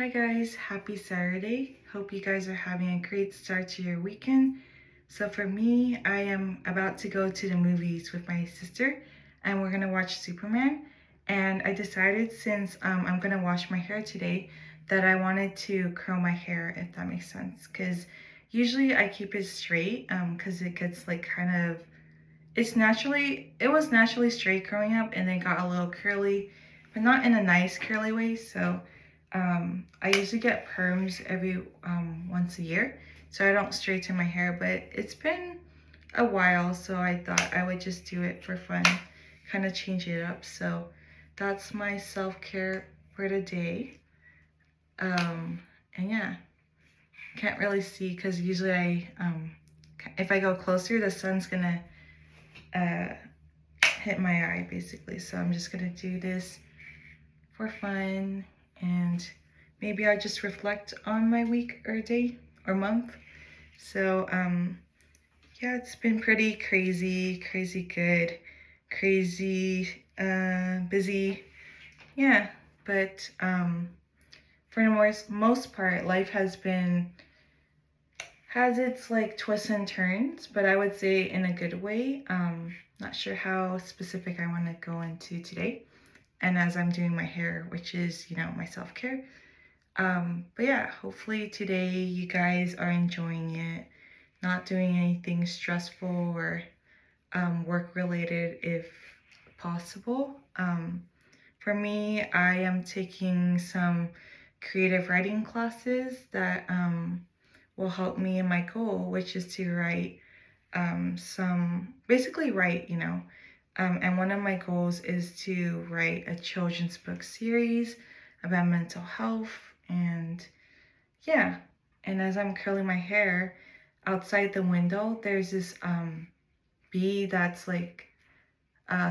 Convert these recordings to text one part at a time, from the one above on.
Hi guys, happy Saturday. Hope you guys are having a great start to your weekend. So for me, I am about to go to the movies with my sister and we're gonna watch Superman. And I decided since I'm gonna wash my hair today that I wanted to curl my hair, if that makes sense. Cause usually I keep it straight cause it gets like it was naturally straight growing up and then got a little curly, but not in a nice curly way. So I usually get perms every once a year, so I don't straighten my hair, but it's been a while, so I thought I would just do it for fun, kind of change it up. So that's my self-care for today. Um, and yeah, can't really see because usually if I go closer, the sun's gonna uh, hit my eye basically. So I'm just gonna do this for fun and maybe I'll just reflect on my week or day or month. So yeah, it's been pretty crazy good, crazy busy. Yeah, but for the most part, life has its like twists and turns, but I would say in a good way. Not sure how specific I want to go into today. And as I'm doing my hair, which is, my self-care. But yeah, hopefully today you guys are enjoying it, not doing anything stressful or work related if possible. For me, I am taking some creative writing classes that will help me in my goal, which is to write basically write. And one of my goals is to write a children's book series about mental health. And yeah, and as I'm curling my hair, outside the window, there's this bee that's like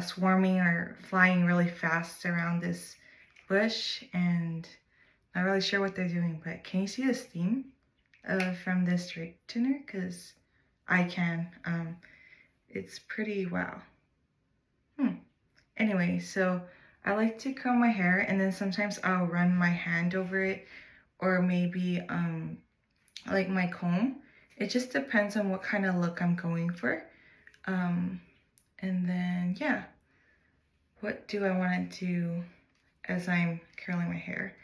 swarming or flying really fast around this bush, and not really sure what they're doing, but can you see the steam from this straightener? Because I can. It's pretty wow. Anyway, so I like to curl my hair and then sometimes I'll run my hand over it or maybe like my comb. It just depends on what kind of look I'm going for. Um, and then yeah, what do I want to do as I'm curling my hair?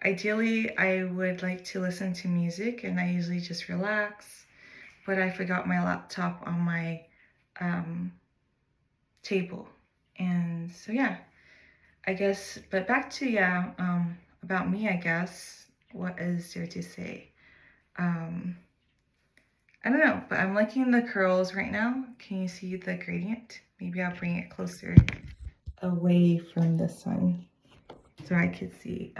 Ideally, I would like to listen to music and I usually just relax, but I forgot my laptop on my um, table. And so yeah, I guess, but back to, yeah, about me, I guess. What is there to say? Um, I don't know, but I'm liking the curls right now. Can you see the gradient? Maybe I'll bring it closer away from the sun so I could see.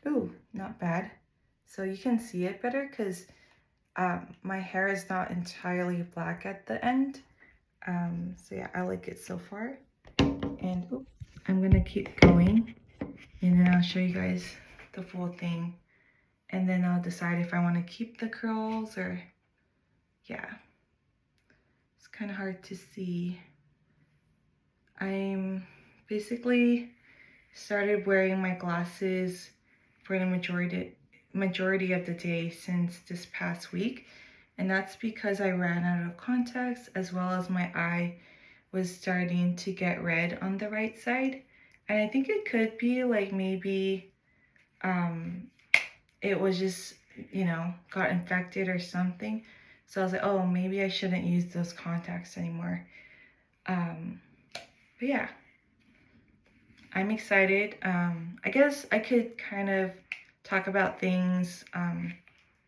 Ooh, not bad. So you can see it better because my hair is not entirely black at the end. So yeah, I like it so far. And ooh, I'm gonna keep going and then I'll show you guys the full thing. And then I'll decide if I want to keep the curls or, yeah. It's kind of hard to see. I'm basically started wearing my glasses for the majority of the day since this past week. And that's because I ran out of contacts as well as my eye was starting to get red on the right side. And I think it could be like maybe it was just, got infected or something. So I was like, oh, maybe I shouldn't use those contacts anymore. But yeah, I'm excited. I guess I could kind of talk about things,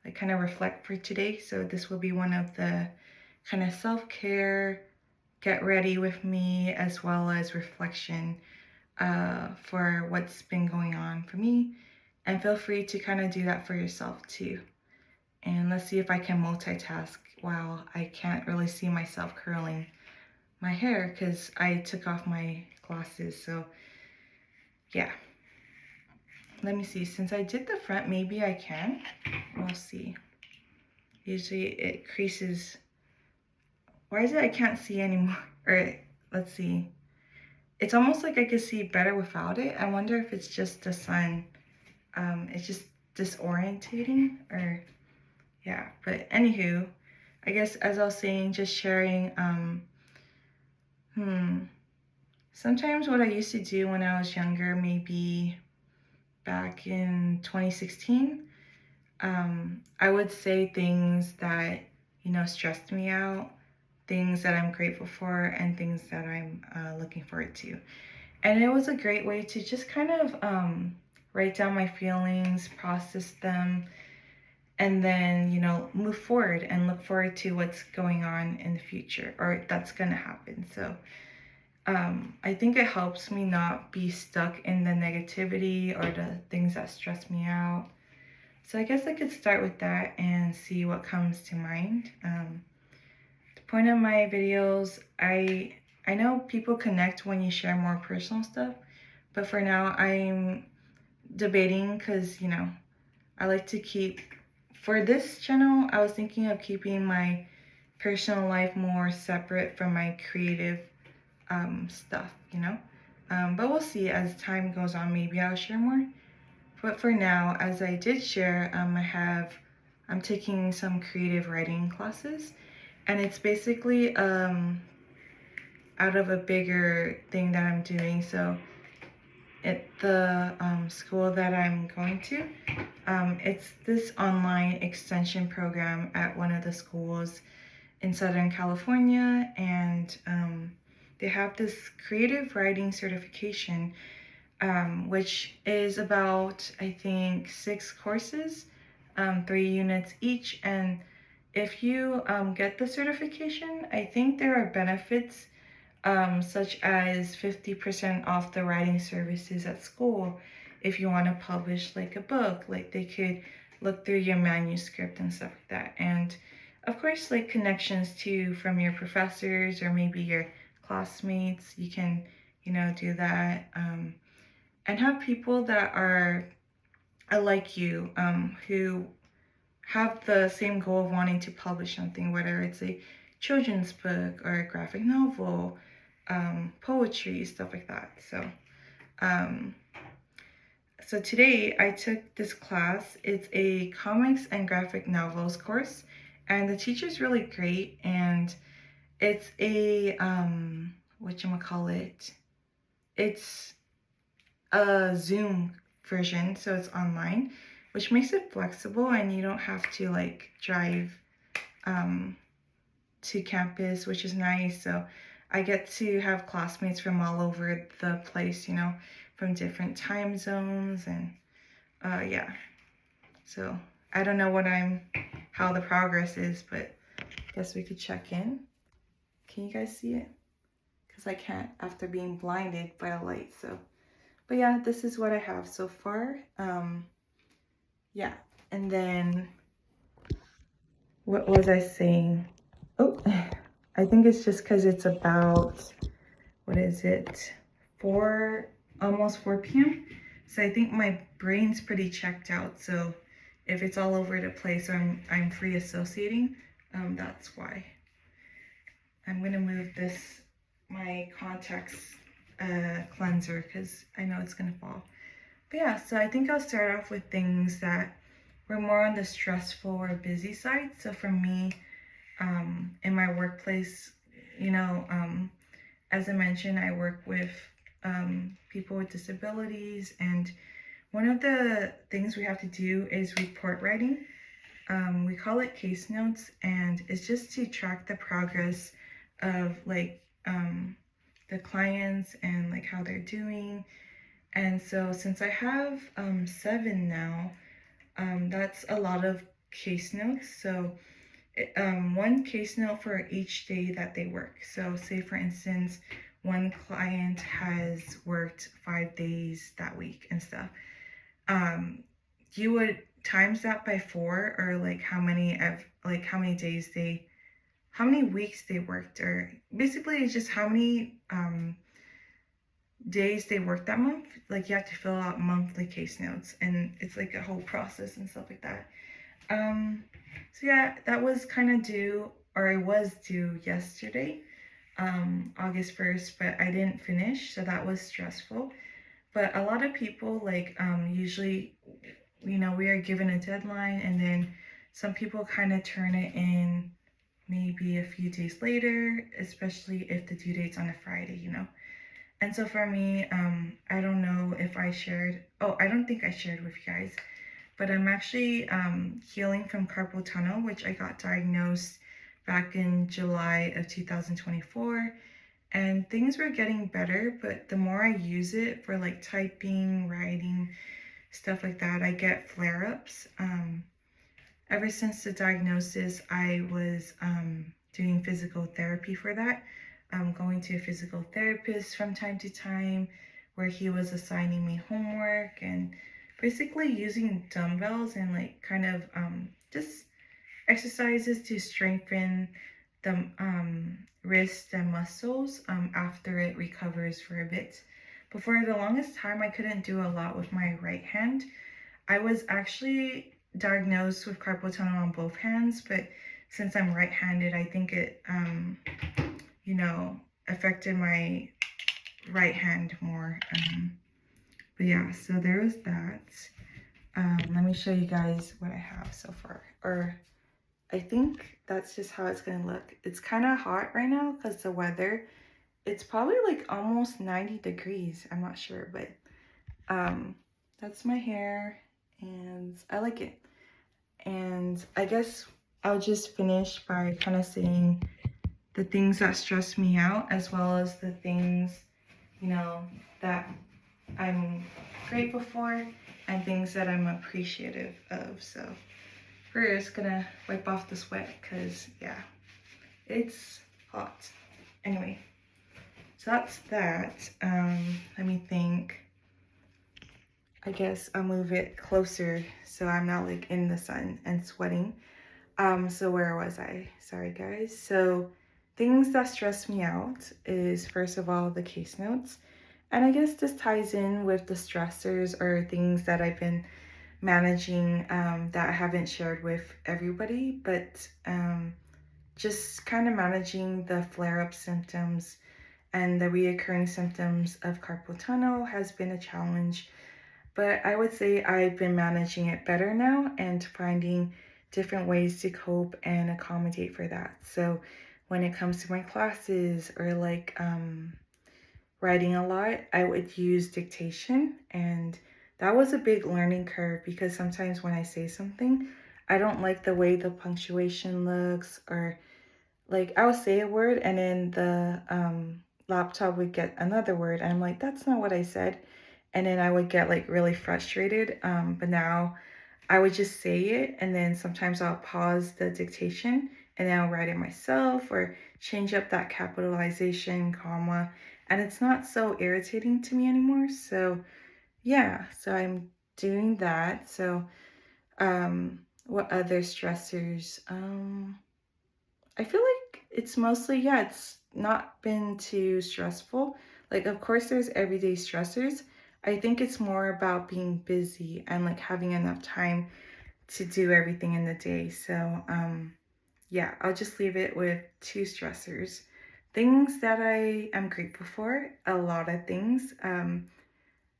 like kind of reflect for today. So this will be one of the kind of self-care, get ready with me, as well as reflection for what's been going on for me. And feel free to kind of do that for yourself too. And let's see if I can multitask while I can't really see myself curling my hair because I took off my glasses. So yeah, let me see. Since I did the front, maybe I can. We'll see. Usually it creases. Why is it I can't see anymore? Or let's see. It's almost like I could see better without it. I wonder if it's just the sun It's just disorientating, or yeah. But anywho, I guess as I was saying, just sharing, sometimes what I used to do when I was younger, maybe back in 2016, I would say things that, stressed me out, things that I'm grateful for, and things that I'm looking forward to. And it was a great way to just kind of write down my feelings, process them, and then, move forward and look forward to what's going on in the future or that's going to happen. So I think it helps me not be stuck in the negativity or the things that stress me out. So I guess I could start with that and see what comes to mind. The point of my videos, I know people connect when you share more personal stuff, but for now I'm debating because, I like to keep, for this channel, I was thinking of keeping my personal life more separate from my creative stuff, but we'll see as time goes on. Maybe I'll share more. But for now, as I did share, I'm taking some creative writing classes, and it's basically out of a bigger thing that I'm doing. So at the school that I'm going to, it's this online extension program at one of the schools in Southern California, and they have this creative writing certification, which is about, I think, 6 courses, 3 units each. And if you get the certification, I think there are benefits such as 50% off the writing services at school. If you want to publish like a book, like they could look through your manuscript and stuff like that. And of course, like connections too from your professors or maybe your classmates. You can, do that. And have people that are like you, who have the same goal of wanting to publish something, whether it's a children's book or a graphic novel, poetry, stuff like that. So today I took this class. It's a comics and graphic novels course, and the teacher's really great. And it's a whatchamacallit? It's a Zoom version, so it's online, which makes it flexible and you don't have to like drive to campus, which is nice. So I get to have classmates from all over the place, from different time zones, and yeah. So I don't know how the progress is, but I guess we could check in. Can you guys see it? Because I can't after being blinded by a light. So, but yeah, this is what I have so far. Yeah, and then what was I saying? Oh, I think it's just because it's about, what is it, almost 4 p.m. So I think my brain's pretty checked out. So if it's all over the place, I'm free associating. That's why. I'm gonna move my contacts cleanser, because I know it's gonna fall. But yeah, so I think I'll start off with things that were more on the stressful or busy side. So for me, in my workplace, as I mentioned, I work with people with disabilities, and one of the things we have to do is report writing. We call it case notes, and it's just to track the progress of like the clients and like how they're doing. And so since I have 7 now, that's a lot of case notes. So one case note for each day that they work. So say for instance, one client has worked 5 days that week and stuff. You would times that by 4, or like how many weeks they worked, or basically it's just how many days they worked that month. Like you have to fill out monthly case notes, and it's like a whole process and stuff like that. So yeah, that was kind of due, or it was due yesterday, August 1st, but I didn't finish, so that was stressful. But a lot of people usually you know, we are given a deadline, and then some people kind of turn it in maybe a few days later, especially if the due date's on a Friday, you know. And so for me, I don't know if I shared, oh, I don't think I shared with you guys, but I'm actually healing from carpal tunnel, which I got diagnosed back in July of 2024. And things were getting better, but the more I use it for like typing, writing, stuff like that, I get flare ups. Ever since the diagnosis, I was doing physical therapy for that. Going to a physical therapist from time to time, where he was assigning me homework and basically using dumbbells and like kind of just exercises to strengthen the wrist and muscles after it recovers for a bit. But for the longest time, I couldn't do a lot with my right hand. I was actually diagnosed with carpal tunnel on both hands, but since I'm right-handed, I think it, you know, affected my right hand more. But yeah, so there was that. Let me show you guys what I have so far. Or I think that's just how it's gonna look. It's kind of hot right now because the weather, it's probably like almost 90 degrees. I'm not sure, but that's my hair and I like it. And I guess I'll just finish by kind of saying the things that stress me out, as well as the things, you know, that I'm grateful for and things that I'm appreciative of. So first, gonna wipe off the sweat because, yeah, it's hot. Anyway, so that's that. Let me think. I guess I'll move it closer so I'm not like in the sun and sweating. So where was I? Sorry guys. So things that stress me out is first of all the case notes. And I guess this ties in with the stressors or things that I've been managing that I haven't shared with everybody, but just kind of managing the flare-up symptoms and the reoccurring symptoms of carpal tunnel has been a challenge. But I would say I've been managing it better now and finding different ways to cope and accommodate for that. So when it comes to my classes or like writing a lot, I would use dictation. And that was a big learning curve because sometimes when I say something, I don't like the way the punctuation looks, or like I would say a word and then the laptop would get another word. And I'm like, that's not what I said. And then I would get like really frustrated. But now I would just say it, and then sometimes I'll pause the dictation and then I'll write it myself or change up that capitalization, comma, and it's not so irritating to me anymore. So yeah, so I'm doing that. So what other stressors? I feel like it's mostly, yeah, it's not been too stressful. Like, of course, there's everyday stressors. I think it's more about being busy and like having enough time to do everything in the day. So, yeah, I'll just leave it with two stressors. Things that I am grateful for, a lot of things.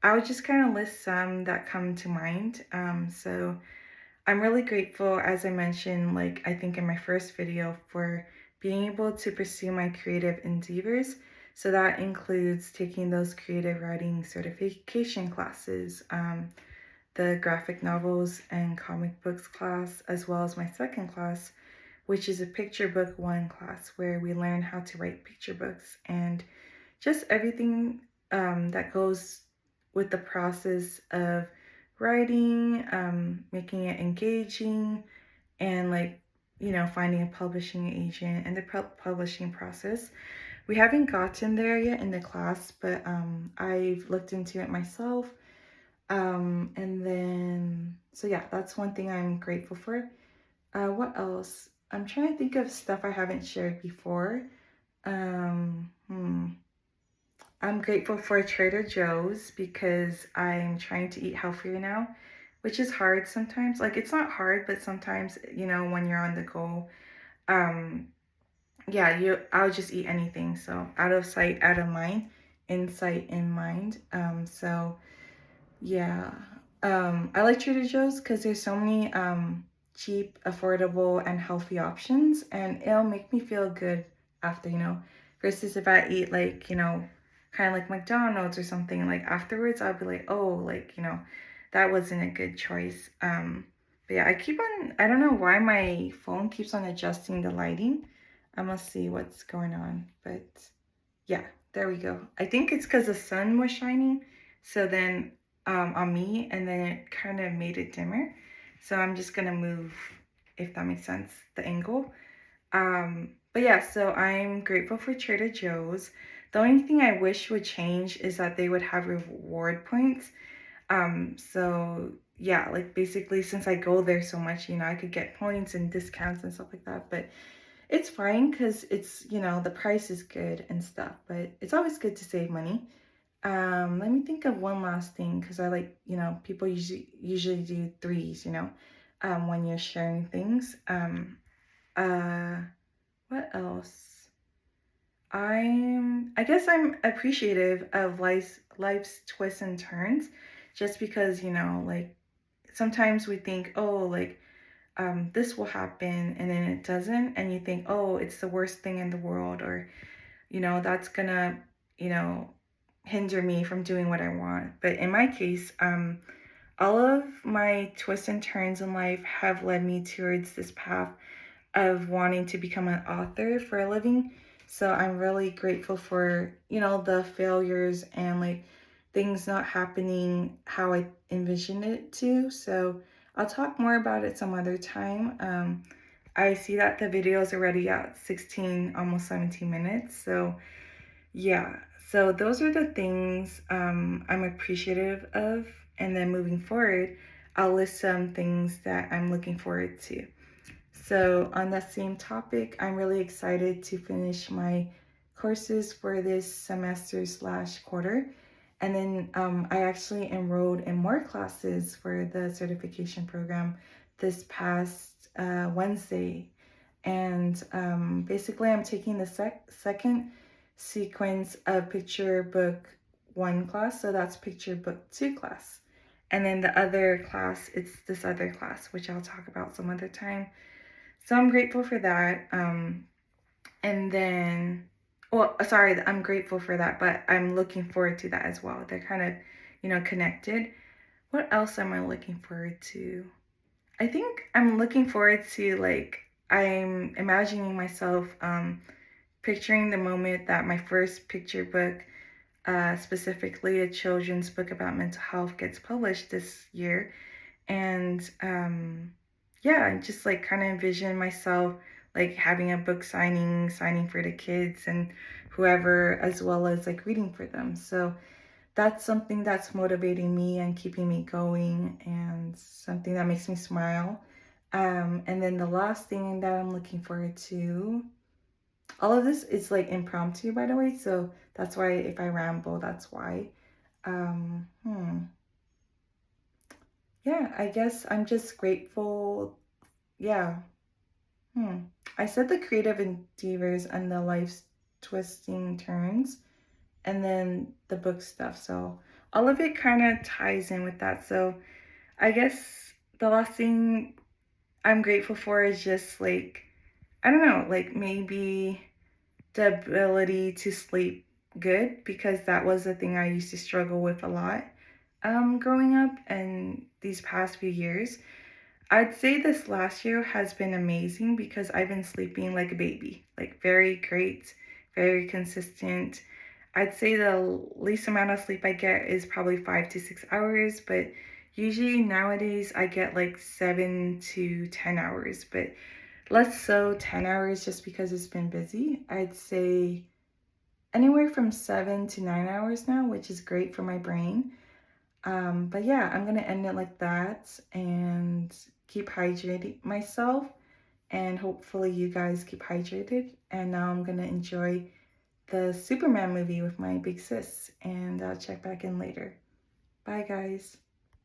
I would just kind of list some that come to mind. So, I'm really grateful, as I mentioned, like I think in my first video, for being able to pursue my creative endeavors. So that includes taking those creative writing certification classes, the graphic novels and comic books class, as well as my second class, which is a picture book one class where we learn how to write picture books and just everything that goes with the process of writing, making it engaging, and like, you know, finding a publishing agent and the publishing process. We haven't gotten there yet in the class, but I've looked into it myself. And then, so yeah, that's one thing I'm grateful for. What else? I'm trying to think of stuff I haven't shared before. Um, hmm. I'm grateful for Trader Joe's because I'm trying to eat healthier now, which is hard sometimes. Like it's not hard, but sometimes, you know, when you're on the go, um, yeah, I'll just eat anything. So out of sight, out of mind, in sight, in mind. So yeah. I like Trader Joe's because there's so many cheap, affordable, and healthy options, and it'll make me feel good after, versus if I eat like, kind of like McDonald's or something, like afterwards I'll be like, oh, like, that wasn't a good choice. But yeah, I don't know why my phone keeps on adjusting the lighting. I must see what's going on, but yeah, there we go. I think it's because the sun was shining, so then on me, and then it kind of made it dimmer. So I'm just gonna move, if that makes sense, the angle. But yeah, so I'm grateful for Trader Joe's. The only thing I wish would change is that they would have reward points. So yeah, like basically since I go there so much, I could get points and discounts and stuff like that. But it's fine because the price is good and stuff, but it's always good to save money. Let me think of one last thing because I like, people usually do threes, when you're sharing things. Uh, what else? I guess I'm appreciative of life's twists and turns, just because, like sometimes we think, oh, like this will happen, and then it doesn't, and you think, oh, it's the worst thing in the world, or that's gonna you know hinder me from doing what I want. But in my case, all of my twists and turns in life have led me towards this path of wanting to become an author for a living. So I'm really grateful for, the failures and like things not happening how I envisioned it to. So I'll talk more about it some other time. I see that the video is already at 16, almost 17 minutes. So yeah, so those are the things I'm appreciative of. And then moving forward, I'll list some things that I'm looking forward to. So, on that same topic, I'm really excited to finish my courses for this semester/quarter. And then I actually enrolled in more classes for the certification program this past Wednesday. And basically, I'm taking the second sequence of Picture Book 1 class. So that's Picture Book 2 class. And then the other class, it's this other class, which I'll talk about some other time. So I'm grateful for that. And then, well, sorry, I'm grateful for that, but I'm looking forward to that as well. They're kind of, connected. What else am I looking forward to? I think I'm looking forward to, like, I'm imagining myself picturing the moment that my first picture book, specifically a children's book about mental health, gets published this year. And yeah, I just like kind of envision myself like having a book signing for the kids and whoever, as well as like reading for them. So that's something that's motivating me and keeping me going, and something that makes me smile. And then the last thing that I'm looking forward to, all of this is like impromptu, by the way. So that's why if I ramble, that's why. Um, hmm. Yeah, I guess I'm just grateful. Yeah. Hmm. I said the creative endeavors and the life's twisting turns, and then the book stuff. So all of it kind of ties in with that. So I guess the last thing I'm grateful for is just like, I don't know, like maybe the ability to sleep good, because that was the thing I used to struggle with a lot growing up and these past few years. I'd say this last year has been amazing because I've been sleeping like a baby, like very great, very consistent. I'd say the least amount of sleep I get is probably 5 to 6 hours, but usually nowadays I get like 7 to 10 hours, but less so 10 hours just because it's been busy. I'd say anywhere from 7 to 9 hours now, which is great for my brain. But yeah, I'm gonna end it like that and keep hydrating myself, and hopefully you guys keep hydrated. And now I'm gonna enjoy the Superman movie with my big sis, and I'll check back in later. Bye, guys.